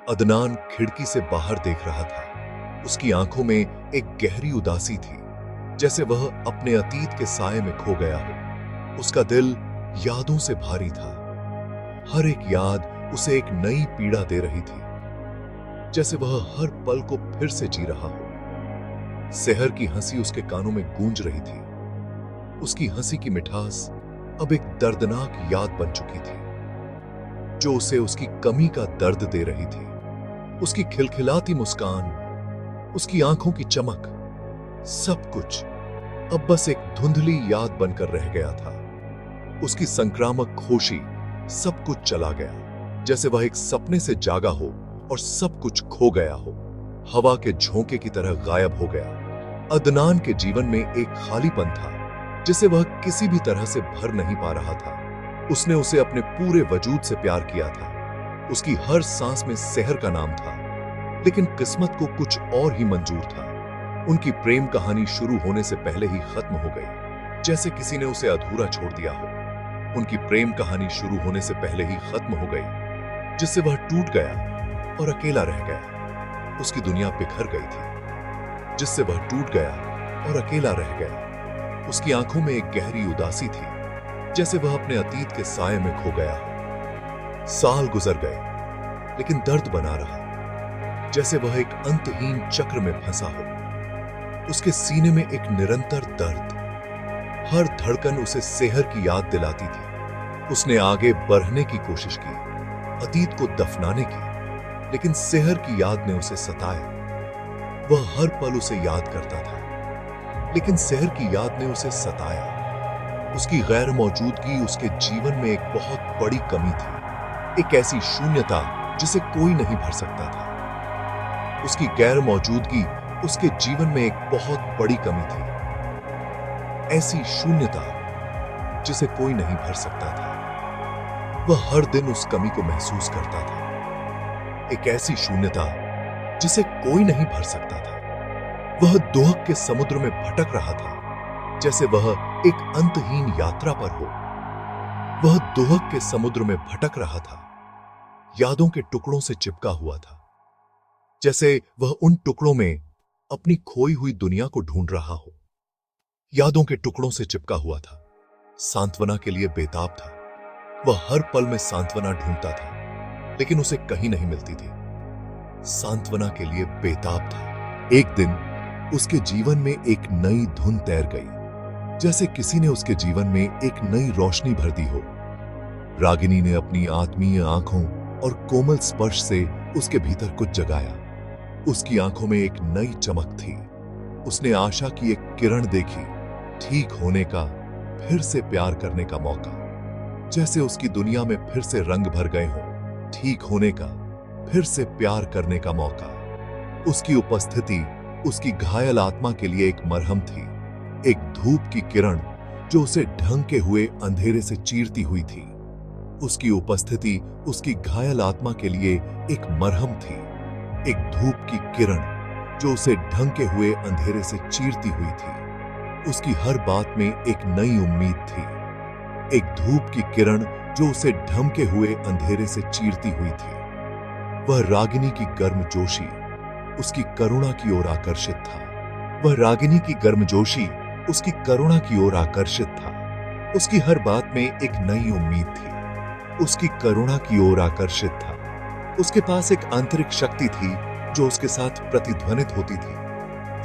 अदनान खिड़की से बाहर देख रहा था। उसकी आंखों में एक गहरी उदासी थी, जैसे वह अपने अतीत के साए में खो गया हो। उसका दिल यादों से भारी था। हर एक याद उसे एक नई पीड़ा दे रही थी, जैसे वह हर पल को फिर से जी रहा हो। सेहर की हंसी उसके कानों में गूंज रही थी। उसकी हंसी की मिठास अब एक दर्दनाक याद बन चुकी थी, जो उसे उसकी कमी का दर्द दे रही थी। उसकी खिलखिलाती मुस्कान, उसकी आंखों की चमक, सब कुछ अब बस एक धुंधली याद बनकर रह गया था। उसकी संक्रामक खुशी, सब कुछ चला गया, जैसे वह एक सपने से जागा हो और सब कुछ खो गया हो, हवा के झोंके की तरह गायब हो गया। अदनान के जीवन में एक खालीपन था, जिसे वह किसी भी तरह से भर नहीं पा रहा था। उसने उसे अपने पूरे वजूद से प्यार किया था। उसकी हर सांस में सेहर का नाम था, लेकिन किस्मत को कुछ और ही मंजूर था। उनकी प्रेम कहानी शुरू होने से पहले ही खत्म हो गई, जैसे किसी ने उसे अधूरा छोड़ दिया हो। उनकी प्रेम कहानी शुरू होने से पहले ही खत्म हो गई, जिससे वह टूट गया और अकेला रह गया। उसकी दुनिया बिखर गई थी, जिससे वह टूट गया और अकेला रह गया। उसकी आंखों में एक गहरी उदासी थी, जैसे वह अपने अतीत के साए में खो गया हो। साल गुजर गए, लेकिन दर्द बना रहा, जैसे वह एक अंतहीन चक्र में फंसा हो। उसके सीने में एक निरंतर दर्द, हर धड़कन उसे सेहर की याद दिलाती थी। उसने आगे बढ़ने की कोशिश की, अतीत को दफनाने की, लेकिन सेहर की याद ने उसे सताया। वह हर पल उसे याद करता था, लेकिन सेहर की याद ने उसे सताया। उसकी गैर मौजूदगी उसके जीवन में एक बहुत बड़ी कमी थी, एक ऐसी शून्यता जिसे कोई नहीं भर सकता था। उसकी गैर मौजूदगी उसके जीवन में एक बहुत बड़ी कमी थी, ऐसी शून्यता जिसे कोई नहीं भर सकता था। वह हर दिन उस कमी को महसूस करता था, एक ऐसी शून्यता जिसे कोई नहीं भर सकता था। वह दुख के समुद्र में भटक रहा था, जैसे वह एक अंतहीन यात्रा पर हो। वह दुख के समुद्र में भटक रहा था, यादों के टुकड़ों से चिपका हुआ था, जैसे वह उन टुकड़ों में अपनी खोई हुई दुनिया को ढूंढ रहा हो। यादों के टुकड़ों से चिपका हुआ था, सांत्वना के लिए बेताब था। वह हर पल में सांत्वना ढूंढता था, लेकिन उसे कहीं नहीं मिलती थी। सांत्वना के लिए बेताब था। एक दिन उसके जीवन में एक नई धुन तैर गई, जैसे किसी ने उसके जीवन में एक नई रोशनी भर दी हो। रागिनी ने अपनी आत्मीय आंखों और कोमल स्पर्श से उसके भीतर कुछ जगाया। उसकी आंखों में एक नई चमक थी। उसने आशा की एक किरण देखी, ठीक होने का, फिर से प्यार करने का मौका। जैसे उसकी दुनिया में फिर से रंग भर गए हों, ठीक होने का, फिर से प्यार करने का मौका। उसकी उपस्थिति उसकी घायल आत्मा के लिए एक मरहम थी, एक धूप की किरण जो उसे ढंके हुए अंधेरे से चीरती हुई थी। उसकी उपस्थिति उसकी घायल आत्मा के लिए एक मरहम थी, एक धूप की किरण जो उसे ढंके हुए अंधेरे से चीरती हुई थी। उसकी हर बात में एक नई उम्मीद थी, एक धूप की किरण जो उसे ढंके हुए अंधेरे से चीरती हुई थी। वह रागिनी की गर्मजोशी उसकी करुणा की ओर आकर्षित था। वह रागिनी की गर्मजोशी उसकी करुणा की ओर आकर्षित था। उसकी हर बात में एक नई उम्मीद थी, उसकी करुणा की ओर आकर्षित था। उसके पास एक आंतरिक शक्ति थी जो उसके साथ प्रतिध्वनित होती थी,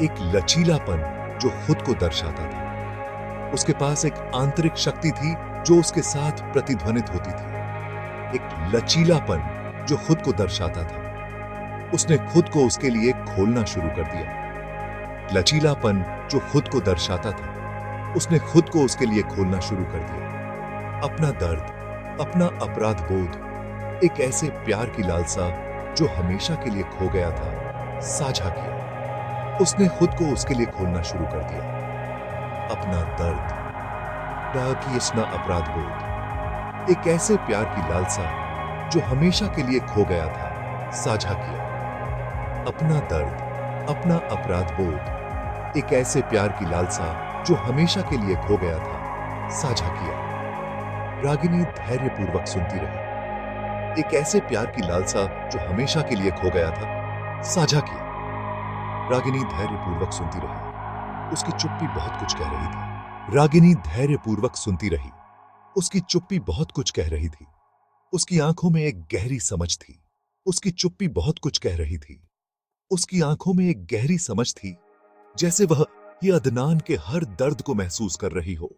एक लचीलापन जो खुद को दर्शाता था। उसके पास एक आंतरिक शक्ति थी जो उसके साथ प्रतिध्वनित होती थी, एक लचीलापन जो खुद को दर्शाता था। उसने खुद को उसके लिए खोलना शुरू कर दिया। लचीलापन जो खुद को दर्शाता था, उसने खुद को उसके लिए खोलना शुरू कर दिया। अपना दर्द, अपना अपराध बोध, एक ऐसे प्यार की लालसा जो हमेशा के लिए खो गया था, साझा किया। उसने खुद को उसके लिए खोलना शुरू कर दिया। अपना दर्द, अपराध बोध, एक ऐसे प्यार की लालसा जो हमेशा के लिए खो गया था, साझा किया। अपना दर्द, अपना अपराध बोध, एक ऐसे प्यार की लालसा जो हमेशा के लिए खो गया था, साझा किया। रागिनी धैर्यपूर्वक सुनती रही। एक ऐसे प्यार की लालसा जो हमेशा के लिए खो गया था, साझा किया। रागिनी धैर्यपूर्वक सुनती रही। उसकी चुप्पी बहुत कुछ कह रही थी। रागिनी धैर्यपूर्वक सुनती रही। उसकी चुप्पी बहुत कुछ कह रही थी। उसकी आंखों में एक गहरी समझ थी। उसकी चुप्पी बहुत कुछ कह रही थी। उसकी आंखों में एक गहरी समझ थी, जैसे वह ये अदनान के हर दर्द को महसूस कर रही हो।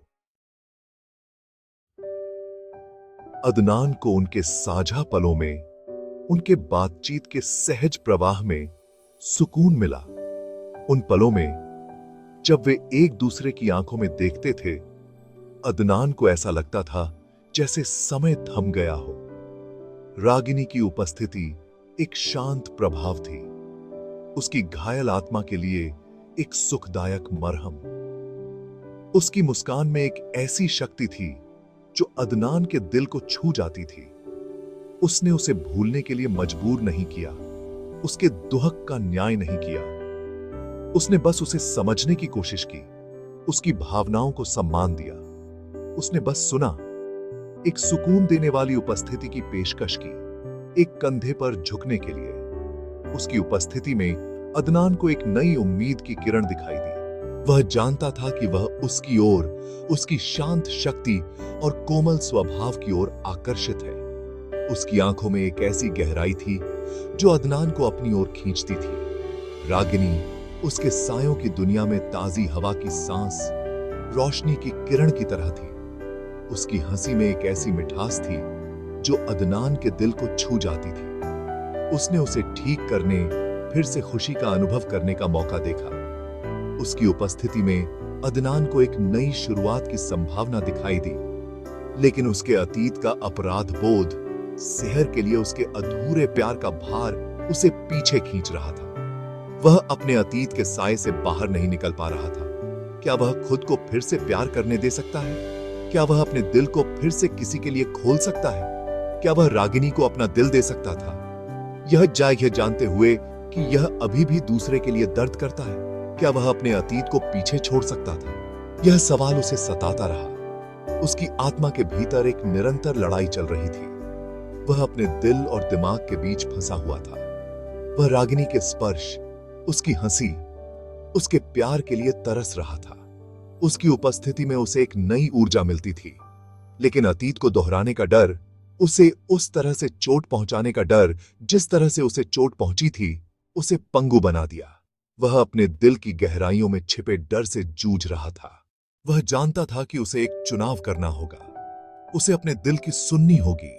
अदनान को उनके साझा पलों में, उनके बातचीत के सहज प्रवाह में सुकून मिला। उन पलों में जब वे एक दूसरे की आंखों में देखते थे, अदनान को ऐसा लगता था जैसे समय थम गया हो। रागिनी की उपस्थिति एक शांत प्रभाव थी, उसकी घायल आत्मा के लिए एक सुखदायक मरहम। उसकी मुस्कान में एक ऐसी शक्ति थी जो अदनान के दिल को छू जाती थी। उसने उसे भूलने के लिए मजबूर नहीं किया, उसके दुहक का न्याय नहीं किया। उसने बस उसे समझने की कोशिश की, उसकी भावनाओं को सम्मान दिया। उसने बस सुना, एक सुकून देने वाली उपस्थिति की पेशकश की, एक कंधे पर झुकने के लिए। उसकी उपस्थिति में अदनान को एक नई उम्मीद की किरण दिखाई दी। वह जानता था कि वह उसकी ओर, उसकी शांत शक्ति और कोमल स्वभाव की ओर आकर्षित है। उसकी आंखों में एक ऐसी गहराई थी जो अदनान को अपनी ओर खींचती थी। रागिनी उसके सायों की दुनिया में ताजी हवा की सांस, रोशनी की किरण की तरह थी। उसकी हंसी में एक ऐसी मिठास थी जो अदनान के दिल को छू जाती थी। उसने उसे ठीक करने, फिर से खुशी का अनुभव करने का मौका देखा। उसकी उपस्थिति में अदनान को एक नई शुरुआत की संभावना दिखाई दी, लेकिन उसके अतीत का अपराध बोध, सेहर के लिए उसके अधूरे प्यार का भार उसे पीछे खींच रहा था। वह अपने अतीत के साए से बाहर नहीं निकल पा रहा था। क्या वह खुद को फिर से प्यार करने दे सकता है? क्या वह अपने दिल को फिर से किसी के लिए खोल सकता है? क्या वह रागिनी को अपना दिल दे सकता था, यह जानते हुए कि यह अभी भी दूसरे के लिए दर्द करता है? क्या वह अपने अतीत को पीछे छोड़ सकता था? यह सवाल उसे सताता रहा। उसकी आत्मा के भीतर एक निरंतर लड़ाई चल रही थी। वह अपने दिल और दिमाग के बीच फंसा हुआ था। वह रागिनी के स्पर्श, उसकी हंसी, उसके प्यार के लिए तरस रहा था। उसकी उपस्थिति में उसे एक नई ऊर्जा मिलती थी, लेकिन अतीत को दोहराने का डर, उसे उस तरह से चोट पहुंचाने का डर जिस तरह से उसे चोट पहुंची थी, उसे पंगु बना दिया। वह अपने दिल की गहराइयों में छिपे डर से जूझ रहा था। वह जानता था कि उसे एक चुनाव करना होगा। उसे अपने दिल की सुननी होगी।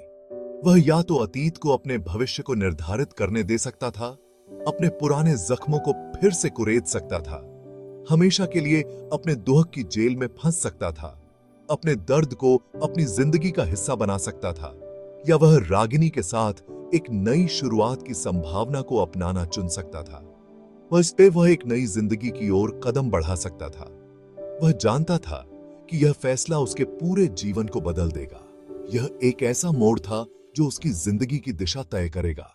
वह या तो अतीत को अपने भविष्य को निर्धारित करने दे सकता था, अपने पुराने जख्मों को फिर से कुरेद सकता था, हमेशा के लिए अपने दुहक की जेल में फंस सकता था, अपने दर्द को अपनी जिंदगी का हिस्सा बना सकता था, या वह रागिनी के साथ एक नई शुरुआत की संभावना को अपनाना चुन सकता था। वह एक नई जिंदगी की ओर कदम बढ़ा सकता था। वह जानता था कि यह फैसला उसके पूरे जीवन को बदल देगा। यह एक ऐसा मोड़ था जो उसकी जिंदगी की दिशा तय करेगा।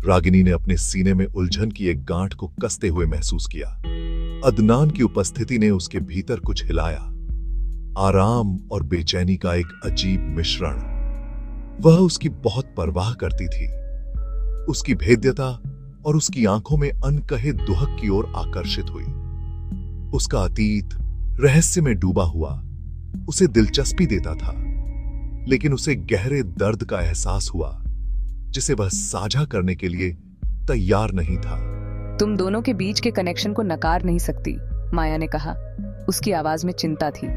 रागिनी ने अपने सीने में उलझन की एक गांठ को कसते हुए महसूस किया। अदनान की उपस्थिति ने उसके भीतर कुछ हिलाया, आराम और बेचैनी का एक अजीब मिश्रण। वह उसकी बहुत परवाह करती थी, उसकी भेद्यता और उसकी आंखों में अनकहे दुहक की ओर आकर्षित हुई। उसका अतीत रहस्य में डूबा हुआ उसे दिलचस्पी देता था, लेकिन उसे गहरे दर्द का एहसास हुआ जिसे वह साझा करने के लिए तैयार नहीं था। तुम दोनों के बीच के कनेक्शन को नकार नहीं सकती, माया ने कहा। उसकी आवाज में चिंता थी।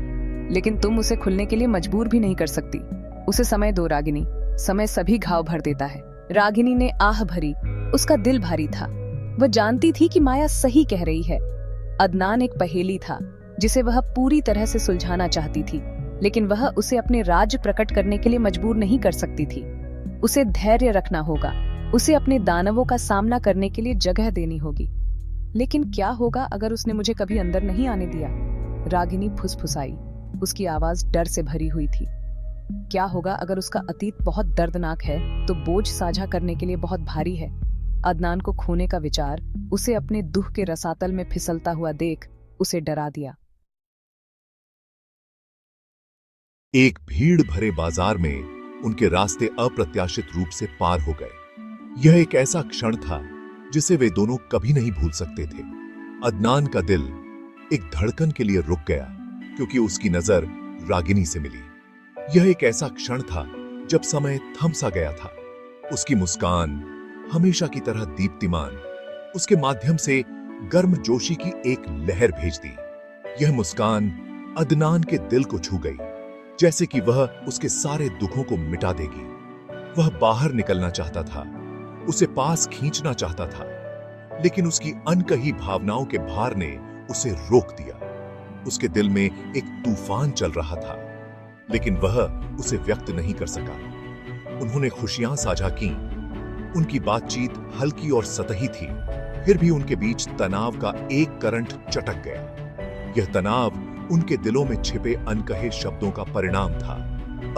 लेकिन तुम उसे खुलने के लिए मजबूर भी नहीं कर सकती। उसे समय दो रागिनी, समय सभी घाव भर देता है। रागिनी ने आह भरी। उसका दिल भारी था। वह जानती थी कि माया सही कह रही है। अदनान एक पहेली था जिसे वह पूरी तरह से सुलझाना चाहती थी, लेकिन वह उसे अपने राज प्रकट करने के लिए मजबूर नहीं कर सकती थी। उसे धैर्य रखना होगा, उसे अपने दानवों का सामना करने के लिए जगह देनी होगी। लेकिन क्या होगा अगर उसने मुझे कभी अंदर नहीं आने दिया? रागिनी फुसफुसाई। उसकी आवाज डर से भरी हुई थी। क्या होगा अगर उसका अतीत बहुत दर्दनाक है तो बोझ साझा करने के लिए बहुत भारी है? अदनान को खोने का विचार उसे अपने दुख के रसातल में फिसलता हुआ देख उसे डरा दिया। एक भीड़ भरे बाजार में उनके रास्ते अप्रत्याशित रूप से पार हो गए। यह एक ऐसा क्षण था जिसे वे दोनों कभी नहीं भूल सकते थे। अदनान का दिल एक धड़कन के लिए रुक गया क्योंकि उसकी नजर रागिनी से मिली। यह एक ऐसा क्षण था जब समय थम सा गया था। उसकी मुस्कान हमेशा की तरह दीप्तिमान, उसके माध्यम से गर्मजोशी की एक लहर भेज दी। यह मुस्कान अदनान के दिल को छू गई, जैसे कि वह उसके सारे दुखों को मिटा देगी। वह बाहर निकलना चाहता था, उसे पास खींचना चाहता था, लेकिन उसकी अनकही भावनाओं के भार ने उसे रोक दिया। उसके दिल में एक तूफान चल रहा था, लेकिन वह उसे व्यक्त नहीं कर सका। उन्होंने खुशियां साझा की, उनकी बातचीत हल्की और सतही थी, फिर भी उनके बीच तनाव का एक करंट चटक गया। यह तनाव उनके दिलों में छिपे अनकहे शब्दों का परिणाम था।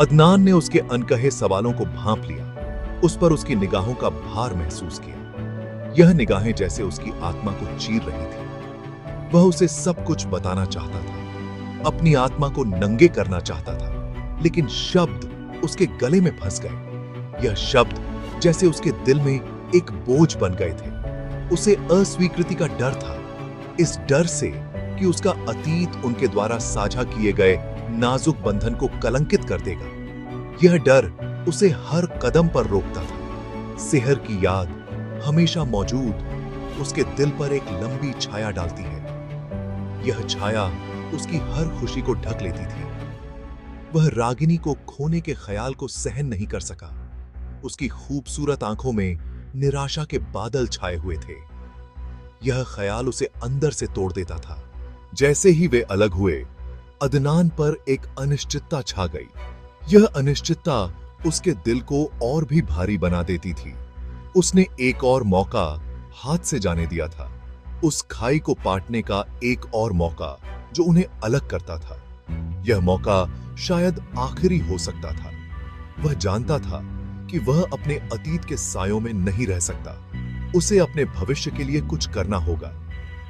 अदनान ने उसके अनकहे सवालों को भांप लिया, उस पर उसकी निगाहों का भार महसूस किया। यह निगाहें जैसे उसकी आत्मा को चीर रही थी। वह उसे सब कुछ बताना चाहता था, अपनी आत्मा को नंगे करना चाहता था, लेकिन शब्द उसके गले में फंस गए। यह शब्द जैसे उसके दिल में एक बोझ बन गए थे। उसे अस्वीकृति का डर था, इस डर से कि उसका अतीत उनके द्वारा साझा किए गए नाजुक बंधन को कलंकित कर देगा। यह डर उसे हर कदम पर रोकता था। सेहर की याद हमेशा मौजूद उसके दिल पर एक लंबी छाया डालती है। यह छाया उसकी हर खुशी को ढक लेती थी। वह रागिनी को खोने के ख्याल को सहन नहीं कर सका। उसकी खूबसूरत आंखों में निराशा के बादल छाए हुए थे। यह ख्याल उसे अंदर से तोड़ देता था। जैसे ही वे अलग हुए, अदनान पर एक अनिश्चितता छा गई। यह अनिश्चितता उसके दिल को और भी भारी बना देती थी। उसने एक और मौका हाथ से जाने दिया था, उस खाई को पाटने का एक और मौका जो उन्हें अलग करता था। यह मौका शायद आखिरी हो सकता था। वह जानता था कि वह अपने अतीत के सायों में नहीं रह सकता। उसे अपने भविष्य के लिए कुछ करना होगा।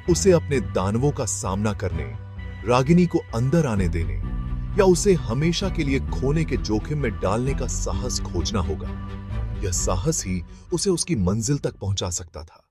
उसे अपने दानवों का सामना करने, रागिनी को अंदर आने देने, या उसे हमेशा के लिए खोने के जोखिम में डालने का साहस खोजना होगा। यह साहस ही उसे उसकी मंजिल तक पहुंचा सकता था।